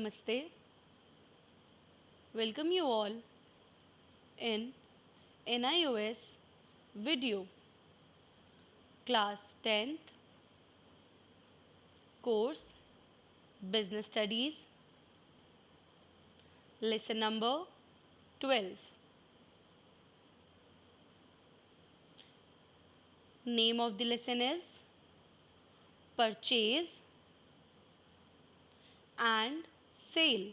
Namaste. Welcome you all in NIOS video class 10th course Business Studies lesson number 12. Name of the lesson is Purchase and Sale.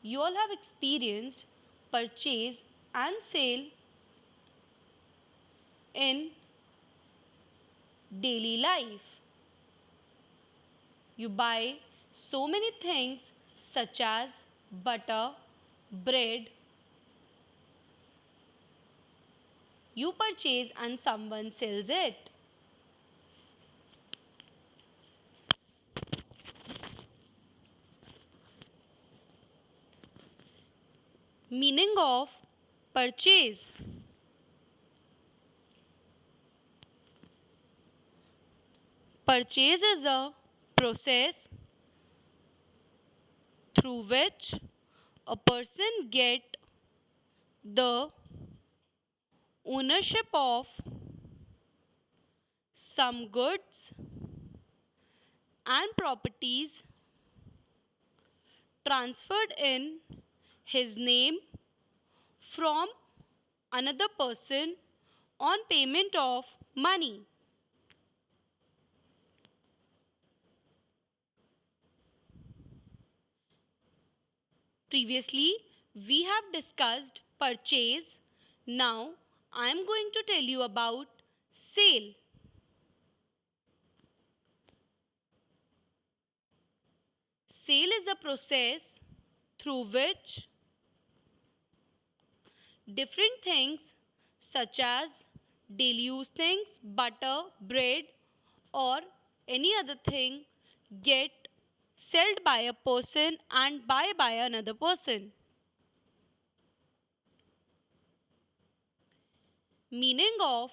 You all have experienced purchase and sale in daily life. You buy so many things such as butter, bread. You purchase and someone sells it. Meaning of purchase. Purchase is a process through which a person get the ownership of some goods and properties transferred in his name from another person on payment of money. Previously, we have discussed purchase. Now, I am going to tell you about sale. Sale is a process through which different things such as daily use things, butter, bread, or any other thing get sold by a person and buy by another person. Meaning of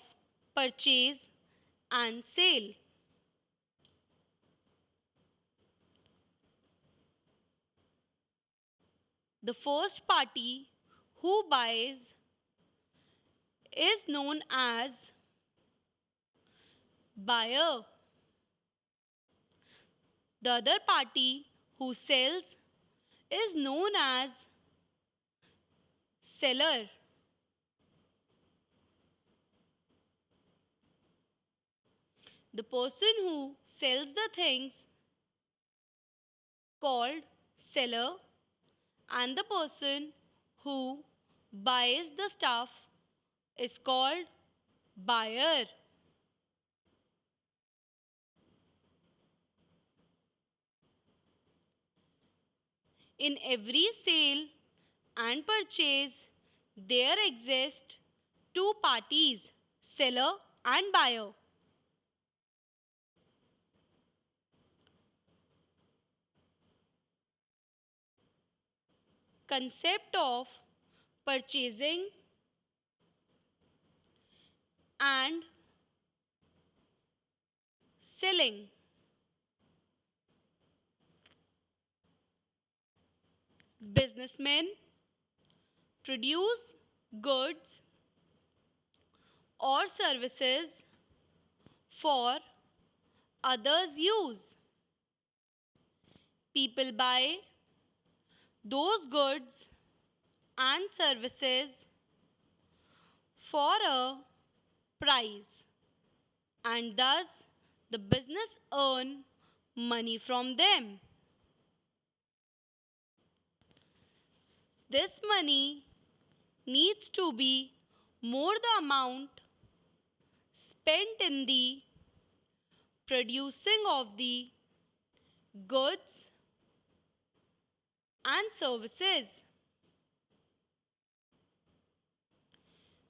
purchase and sale. The first party who buys is known as buyer. The other party who sells is known as seller. The person who sells the things called seller, and the person who buys the stuff is called buyer. In every sale and purchase, there exist two parties, seller and buyer. Concept of purchasing and selling. Businessmen produce goods or services for others' use. People buy those goods and services for a price, and thus the business earn money from them. This money needs to be more the amount spent in the producing of the goods and services.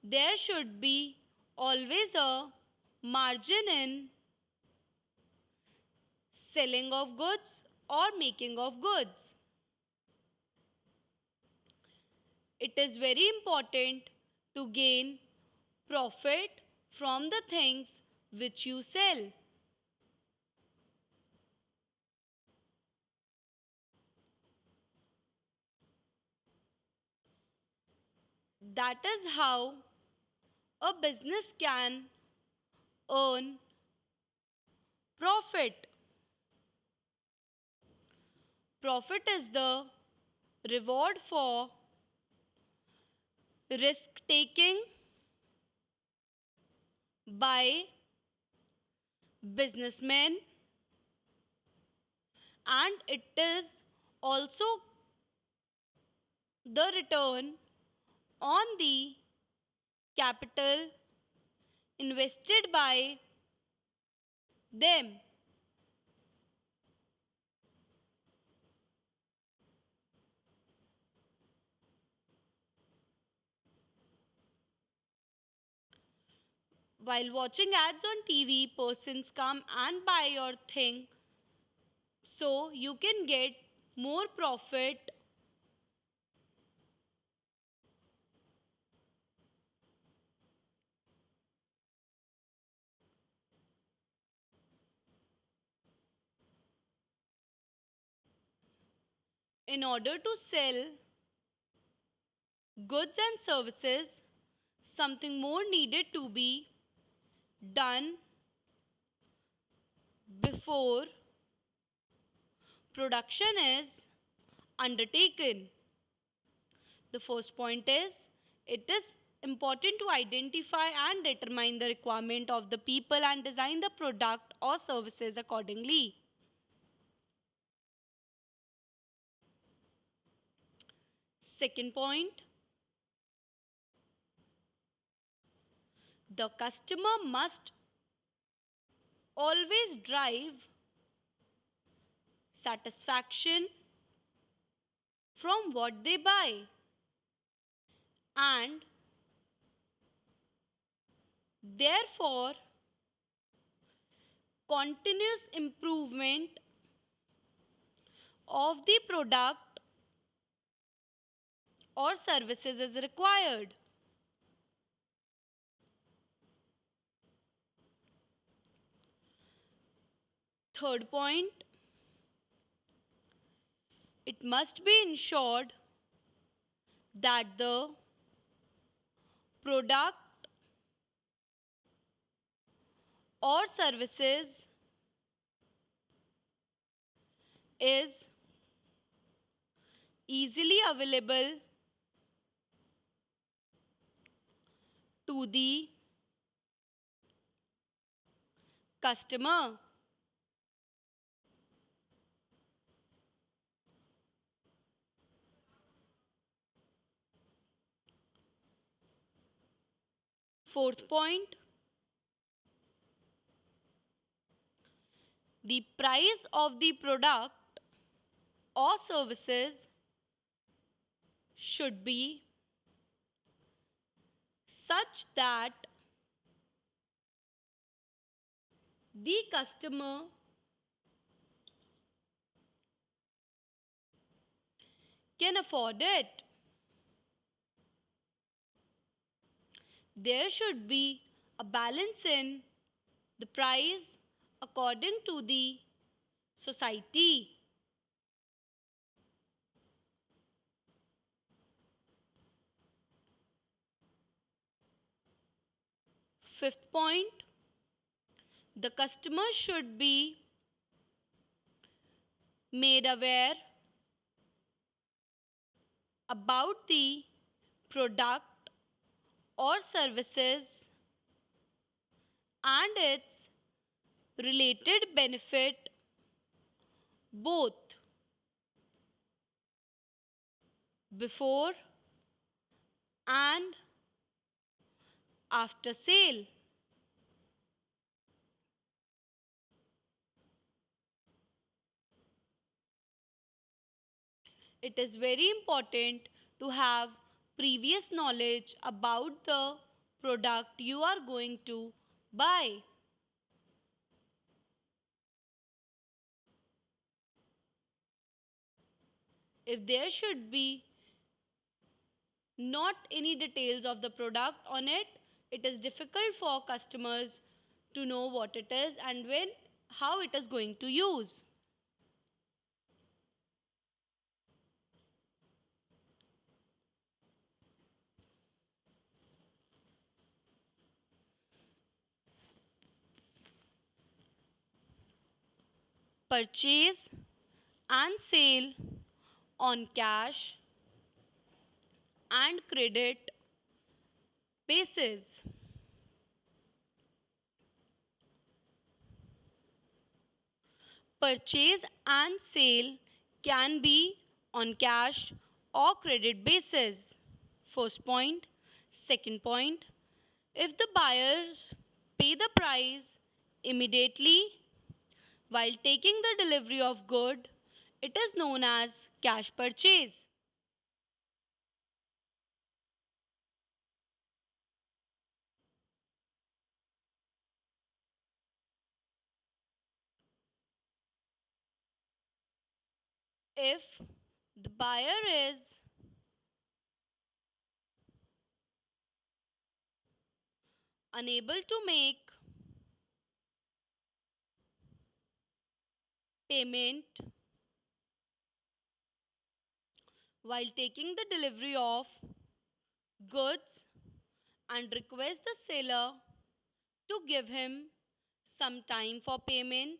There should be always a margin in selling of goods or making of goods. It is very important to gain profit from the things which you sell. That is how a business can earn profit. Profit is the reward for risk taking by businessmen, and it is also the return on the capital invested by them. While watching ads on TV, persons come and buy your thing so you can get more profit. In order to sell goods and services, something more needed to be done before production is undertaken. The first point is it is important to identify and determine the requirement of the people and design the product or services accordingly. Second point, the customer must always drive satisfaction from what they buy, and therefore continuous improvement of the product or services is required. Third point, it must be ensured that the product or services is easily available to the customer. Fourth point, the price of the product or services should be such that the customer can afford it. There should be a balance in the price according to the society. Fifth point, the customer should be made aware about the product or services and its related benefit both before and after sale. It is very important to have previous knowledge about the product you are going to buy. If there should be not any details of the product on it, it is difficult for customers to know what it is and how it is going to use. Purchase and sale on cash and credit basis. Purchase and sale can be on cash or credit basis. First point. Second point, if the buyers pay the price immediately while taking the delivery of good, it is known as cash purchase. If the buyer is unable to make payment while taking the delivery of goods and request the seller to give him some time for payment,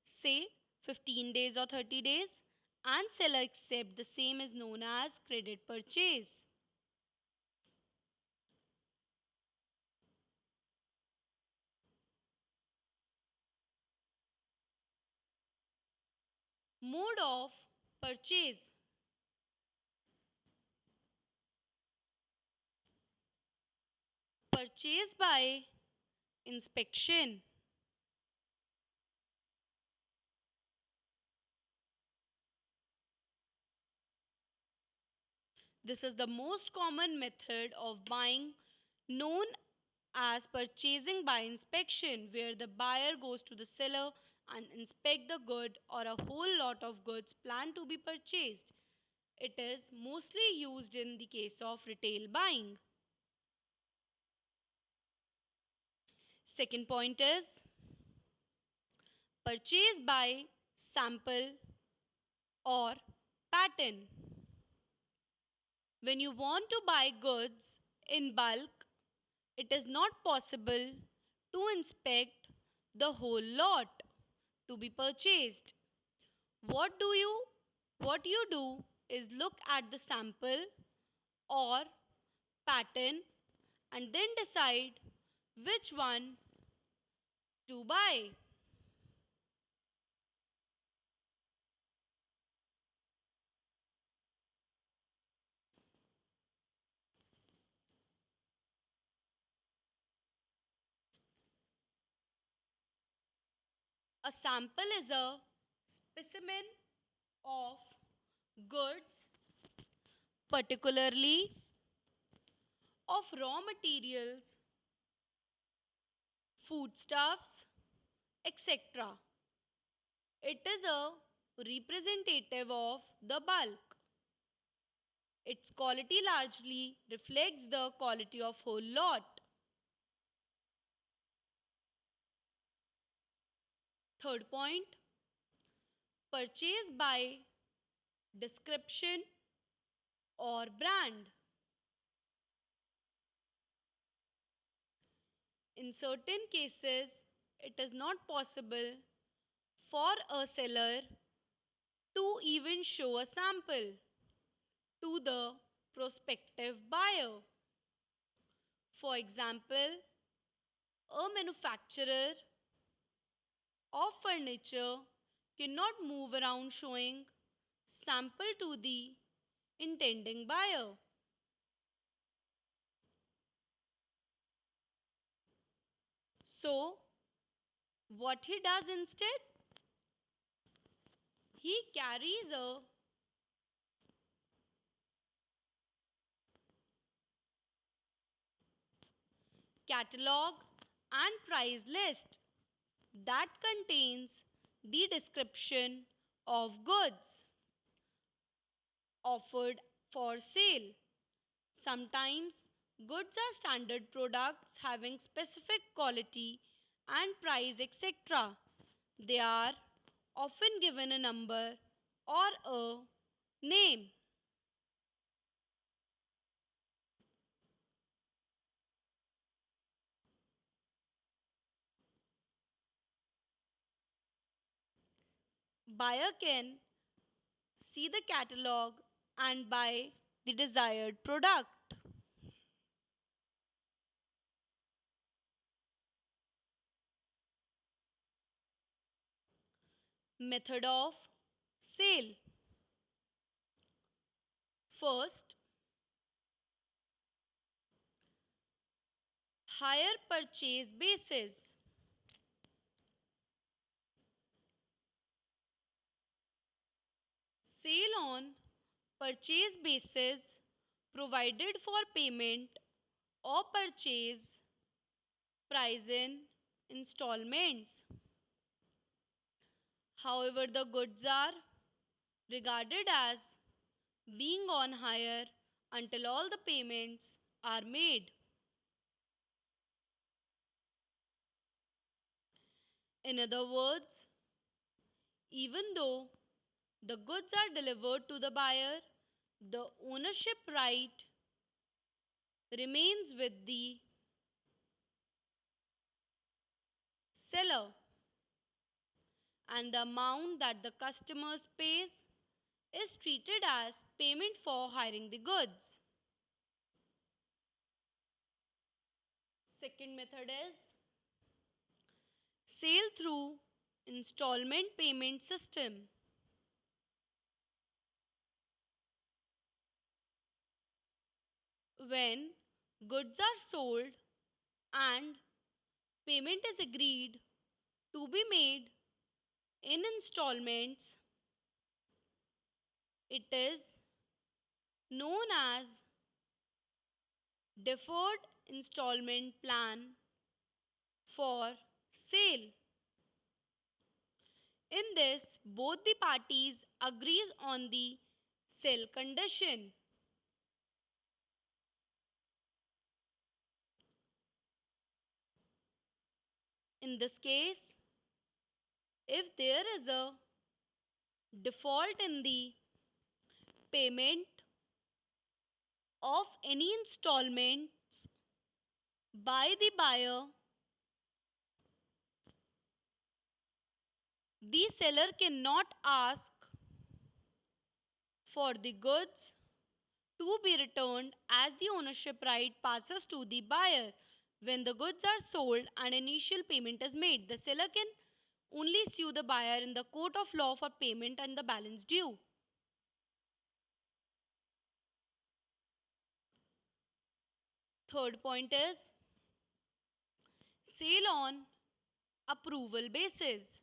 say 15 days or 30 days, and seller accept, the same is known as credit purchase. Mode of purchase. Purchase by inspection. This is the most common method of buying, known as purchasing by inspection, where the buyer goes to the seller and inspect the good or a whole lot of goods planned to be purchased. It is mostly used in the case of retail buying. Second point is purchase by sample or pattern. When you want to buy goods in bulk, it is not possible to inspect the whole lot to be purchased. What do you what you do is look at the sample or pattern and then decide which one to buy. A sample is a specimen of goods, particularly of raw materials, foodstuffs, etc. It is a representative of the bulk. Its quality largely reflects the quality of whole lot. Third point, purchase by description or brand. In certain cases, it is not possible for a seller to even show a sample to the prospective buyer. For example, a manufacturer of furniture cannot move around showing sample to the intending buyer. So, what he does instead? He carries a catalog and price list that contains the description of goods offered for sale. Sometimes goods are standard products having specific quality and price, etc. They are often given a number or a name. Buyer can see the catalog and buy the desired product. Method of sale. First, higher purchase basis. Sale on purchase basis provided for payment or purchase price in installments. However, the goods are regarded as being on hire until all the payments are made. In other words, even though the goods are delivered to the buyer, the ownership right remains with the seller, and the amount that the customer pays is treated as payment for hiring the goods. Second method is sale through installment payment system. When goods are sold and payment is agreed to be made in installments, it is known as deferred installment plan for sale. In this, both the parties agrees on the sale condition. In this case, if there is a default in the payment of any installments by the buyer, the seller cannot ask for the goods to be returned as the ownership right passes to the buyer. When the goods are sold and initial payment is made, the seller can only sue the buyer in the court of law for payment and the balance due. Third point is sale on approval basis.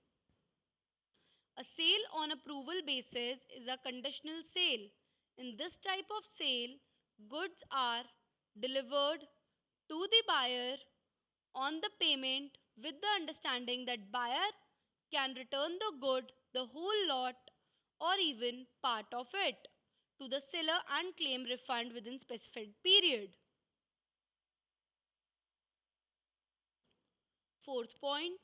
A sale on approval basis is a conditional sale. In this type of sale, goods are delivered to the buyer on the payment with the understanding that buyer can return the good, the whole lot or even part of it to the seller and claim refund within specified period. Fourth point,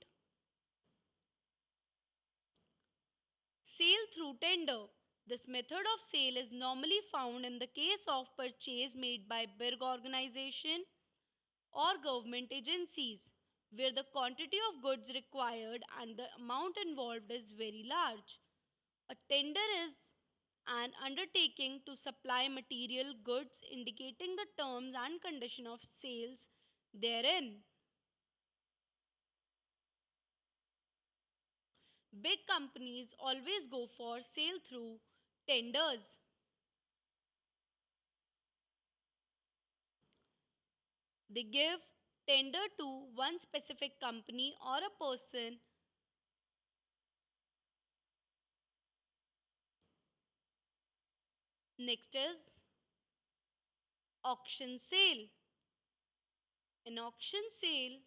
sale through tender. This method of sale is normally found in the case of purchase made by big organization or government agencies where the quantity of goods required and the amount involved is very large. A tender is an undertaking to supply material goods indicating the terms and condition of sales therein. Big companies always go for sale through tenders. They give tender to one specific company or a person. Next is auction sale. An auction sale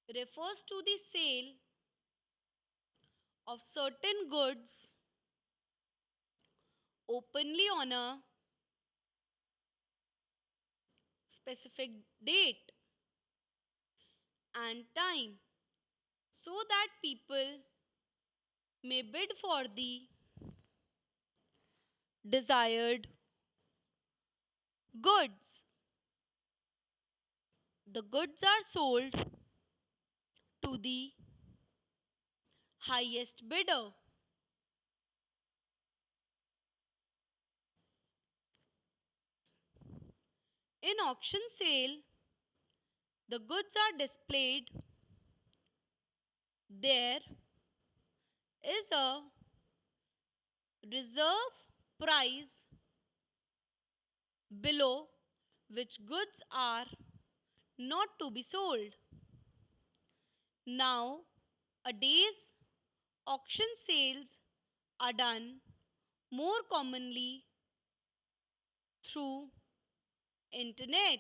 refers to the sale of certain goods openly on a specific date and time so that people may bid for the desired goods. The goods are sold to the highest bidder. In auction sale, the goods are displayed. There is a reserve price below which goods are not to be sold. Now, a day's auction sales are done more commonly through internet.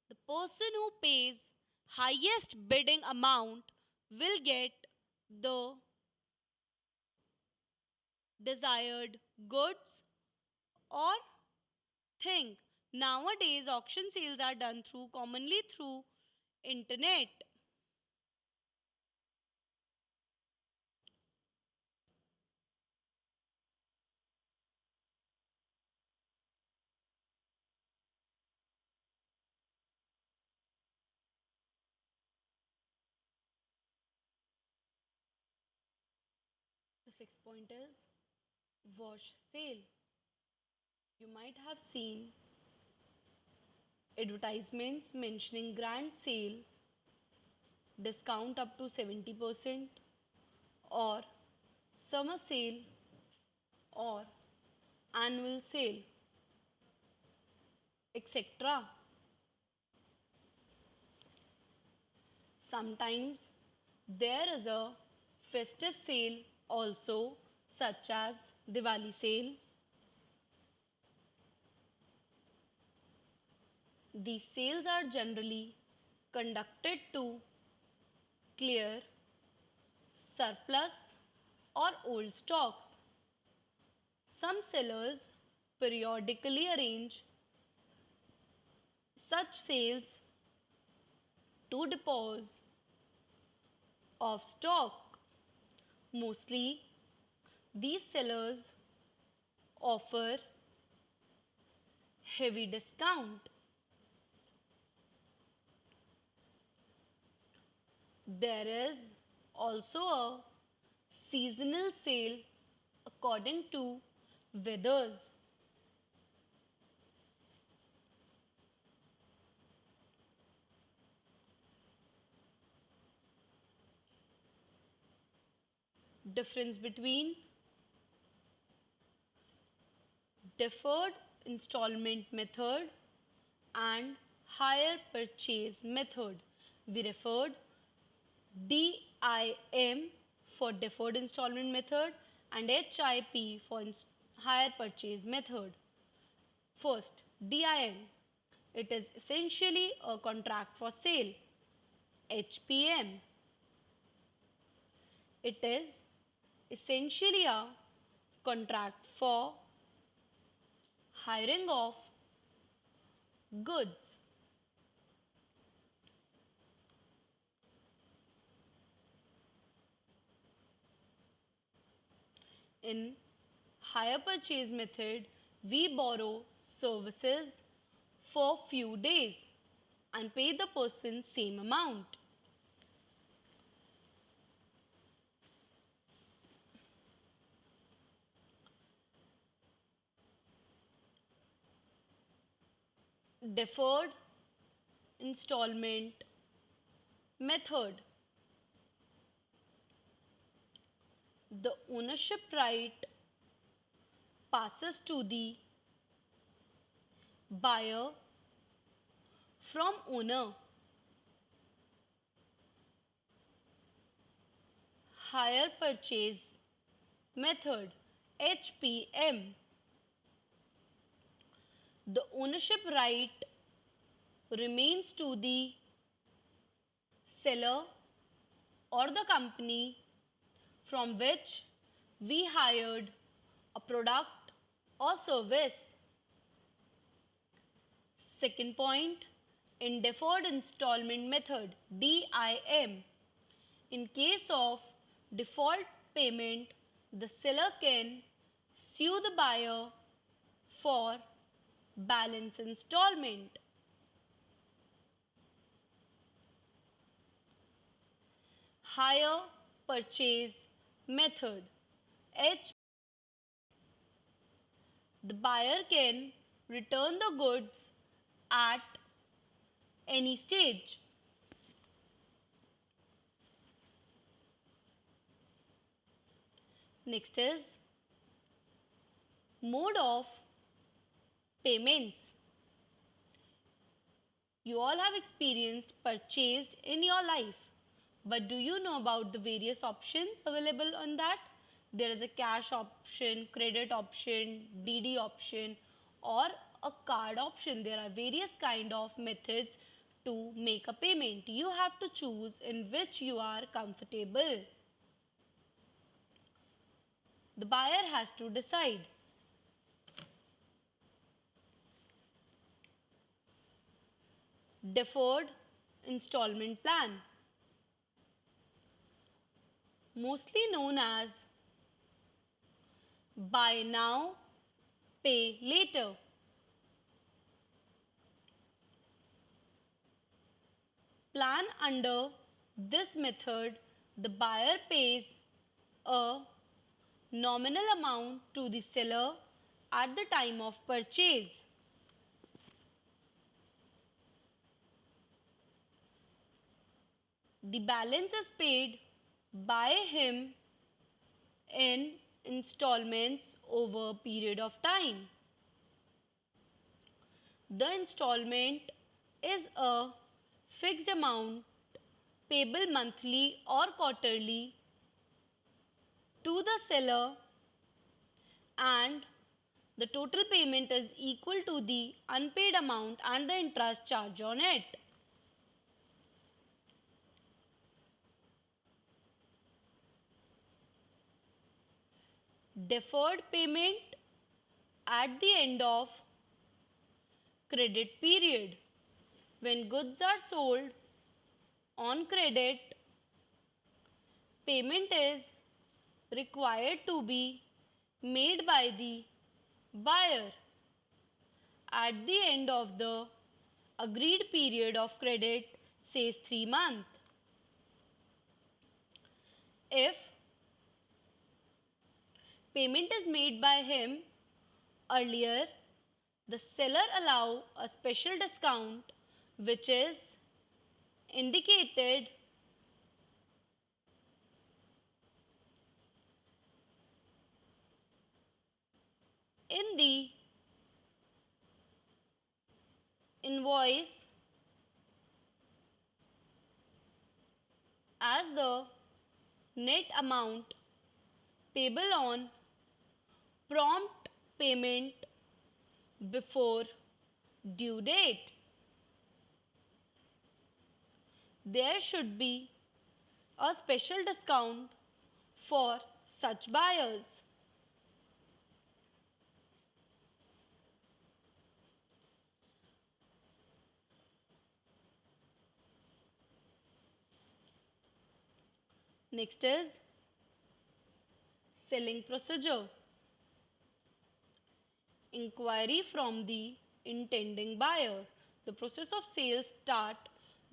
The person who pays highest bidding amount will get the desired goods or thing. Nowadays auction sales are done through commonly through internet. The sixth point is wash sale. You might have seen advertisements mentioning grand sale, discount up to 70%, or summer sale, or annual sale, etc. Sometimes there is a festive sale also, such as Diwali sale. These sales are generally conducted to clear surplus or old stocks. Some sellers periodically arrange such sales to dispose of stock. Mostly, these sellers offer heavy discount. There is also a seasonal sale according to weathers. Difference between deferred installment method and hire purchase method. We referred DIM for deferred installment method and HIP for hire purchase method. First, DIM. It is essentially a contract for sale. HPM. It is essentially a contract for hiring of goods. In hire purchase method, we borrow services for few days and pay the person same amount. Deferred installment method. The ownership right passes to the buyer from owner. Hire purchase method, HPM. The ownership right remains to the seller or the company from which we hired a product or service. Second point, in deferred installment method, DIM. In case of default payment, the seller can sue the buyer for balance installment. Hire purchase method, H. The buyer can return the goods at any stage. Next is mode of payments. You all have experienced purchased in your life, but do you know about the various options available on that? There is a cash option, credit option, DD option, or a card option. There are various kind of methods to make a payment. You have to choose in which you are comfortable. The buyer has to decide. Deferred installment plan, mostly known as buy now, pay later. Plan under this method, the buyer pays a nominal amount to the seller at the time of purchase. The balance is paid by him in installments over a period of time. The installment is a fixed amount payable monthly or quarterly to the seller, and the total payment is equal to the unpaid amount and the interest charge on it. Deferred payment at the end of credit period. When goods are sold on credit, payment is required to be made by the buyer at the end of the agreed period of credit, says 3 months. If payment is made by him earlier, the seller allow a special discount which is indicated in the invoice as the net amount payable on prompt payment before due date. There should be a special discount for such buyers. Next is selling procedure. Inquiry from the intending buyer. The process of sales start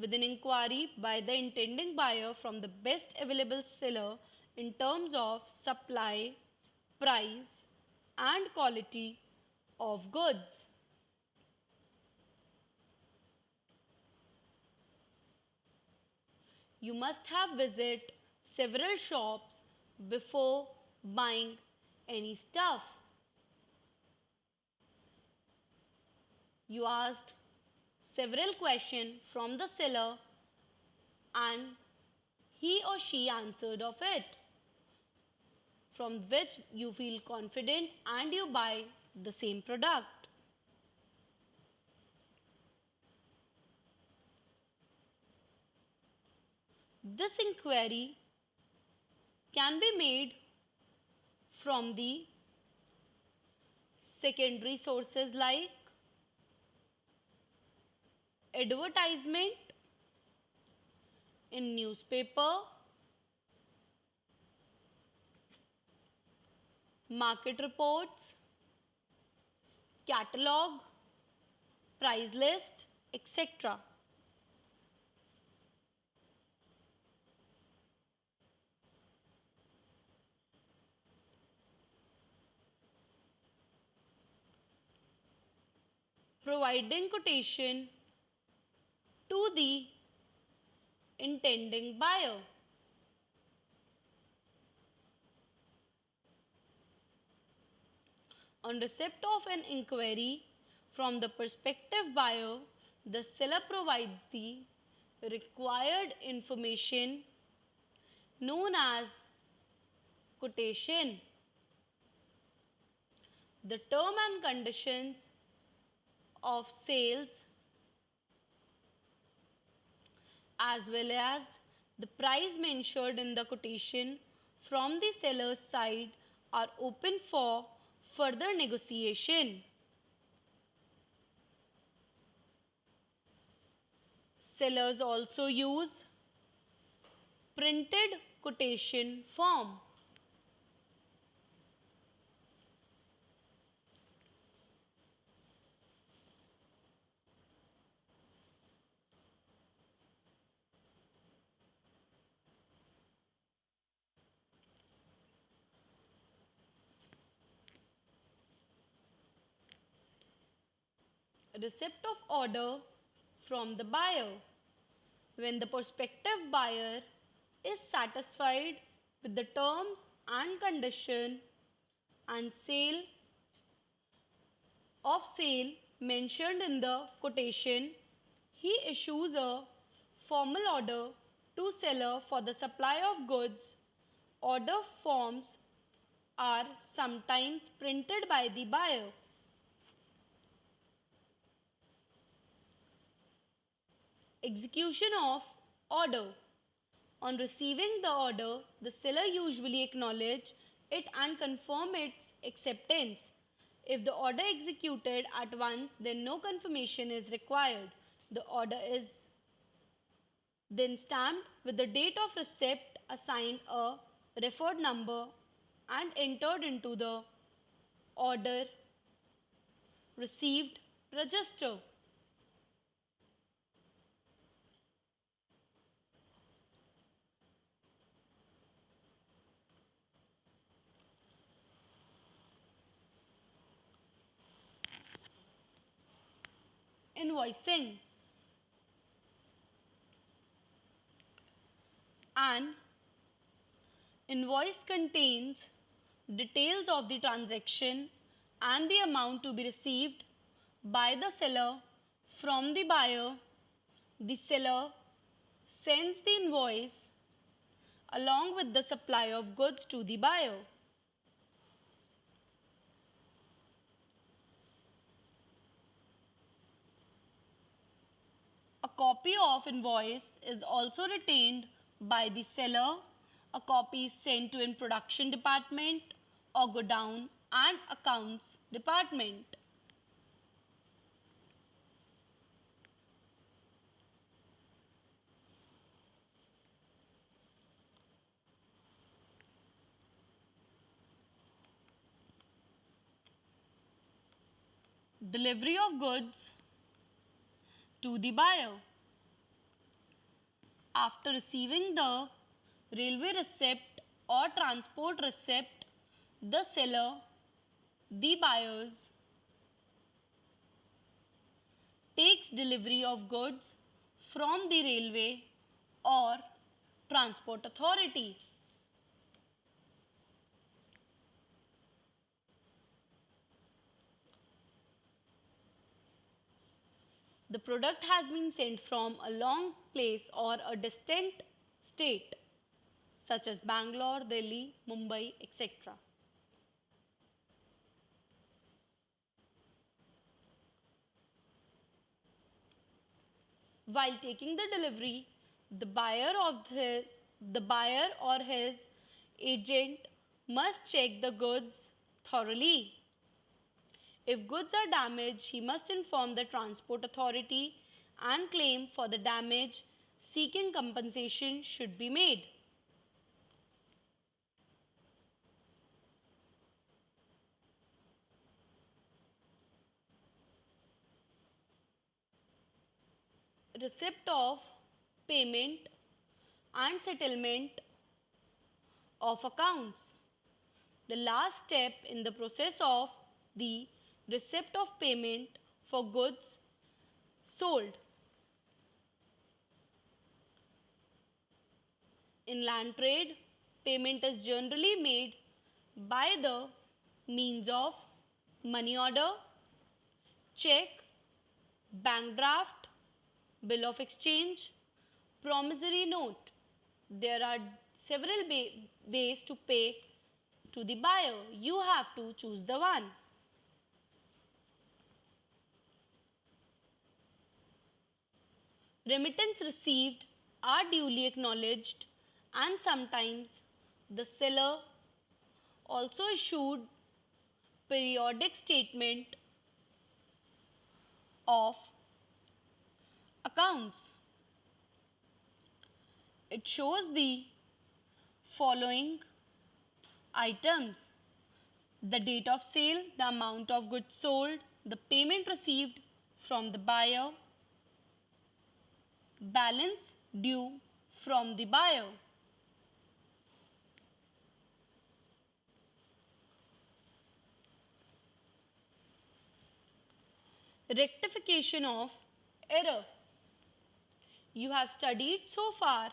with an inquiry by the intending buyer from the best available seller in terms of supply, price, and quality of goods. You must have visited several shops before buying any stuff. You asked several questions from the seller and he or she answered of it, from which you feel confident and you buy the same product. This inquiry can be made from the secondary sources like advertisement in newspaper, market reports, catalog, price list, etc. providing quotation to the intending buyer. On receipt of an inquiry from the prospective buyer, the seller provides the required information known as quotation, the term and conditions of sales, as well as the price mentioned in the quotation from the seller's side are open for further negotiation. Sellers also use printed quotation form. Receipt of order from the buyer. When the prospective buyer is satisfied with the terms and condition and sale mentioned in the quotation, he issues a formal order to seller for the supply of goods. Order forms are sometimes printed by the buyer. Execution of order. On receiving the order, the seller usually acknowledges it and confirms its acceptance. If the order executed at once, then no confirmation is required. The order is then stamped with the date of receipt, assigned a referred number, and entered into the order received register. Invoicing. An invoice contains details of the transaction and the amount to be received by the seller from the buyer. The seller sends the invoice along with the supply of goods to the buyer. A copy of invoice is also retained by the seller. A copy is sent to in production department or godown and accounts department. Delivery of goods to the buyer. After receiving the railway receipt or transport receipt, the seller, the buyers, takes delivery of goods from the railway or transport authority. The product has been sent from a long place or a distant state, such as Bangalore, Delhi, Mumbai, etc. While taking the delivery, the buyer or his agent must check the goods thoroughly. If goods are damaged, he must inform the transport authority and claim for the damage. Seeking compensation should be made. Receipt of payment and settlement of accounts. The last step in the process of the receipt of payment for goods sold. In land trade, payment is generally made by the means of money order, check, bank draft, bill of exchange, promissory note. There are several ways to pay to the buyer. You have to choose the one. Remittance received are duly acknowledged, and sometimes the seller also issued periodic statement of accounts. It shows the following items: the date of sale, the amount of goods sold, the payment received from the buyer, balance due from the buyer. Rectification of error. You have studied so far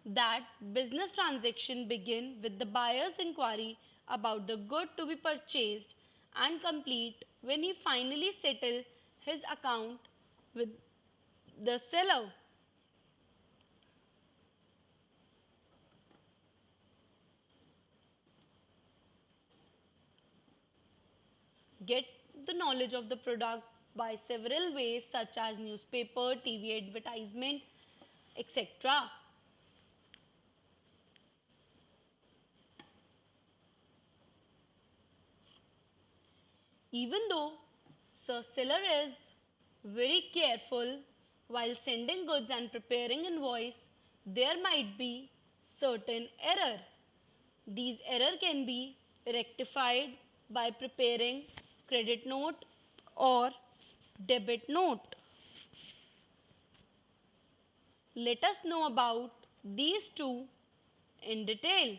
that business transactions begin with the buyer's inquiry about the good to be purchased and complete when he finally settles his account with the seller. Get the knowledge of the product by several ways such as newspaper, TV advertisement, etc. Even though the seller is very careful while sending goods and preparing invoice, there might be certain error. These error can be rectified by preparing credit note or debit note. Let us know about these two in detail.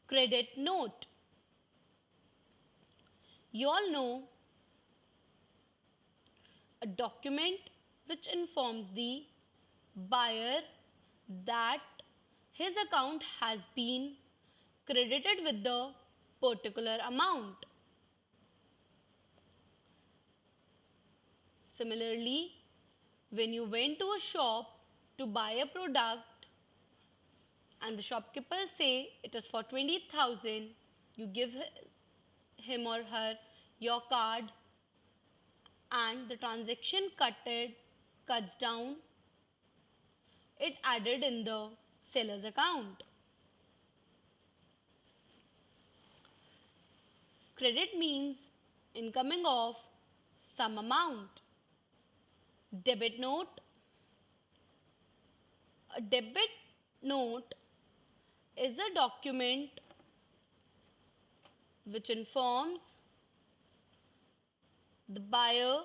Credit note. You all know a document which informs the buyer that his account has been credited with the particular amount. Similarly, when you went to a shop to buy a product and the shopkeeper say it is for 20,000, you give him or her your card and the transaction cuts down, it added in the seller's account. Credit means incoming of some amount. Debit note. A debit note is a document which informs the buyer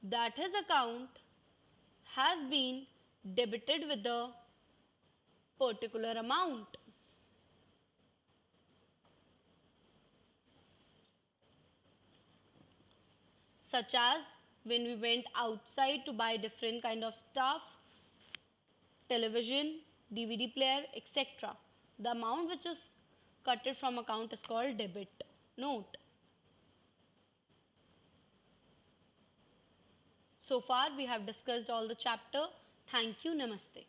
that his account has been debited with a particular amount. Such as when we went outside to buy different kind of stuff, television, DVD player, etc. The amount which is cutted from account is called debit note. So far we have discussed all the chapter. Thank you. Namaste.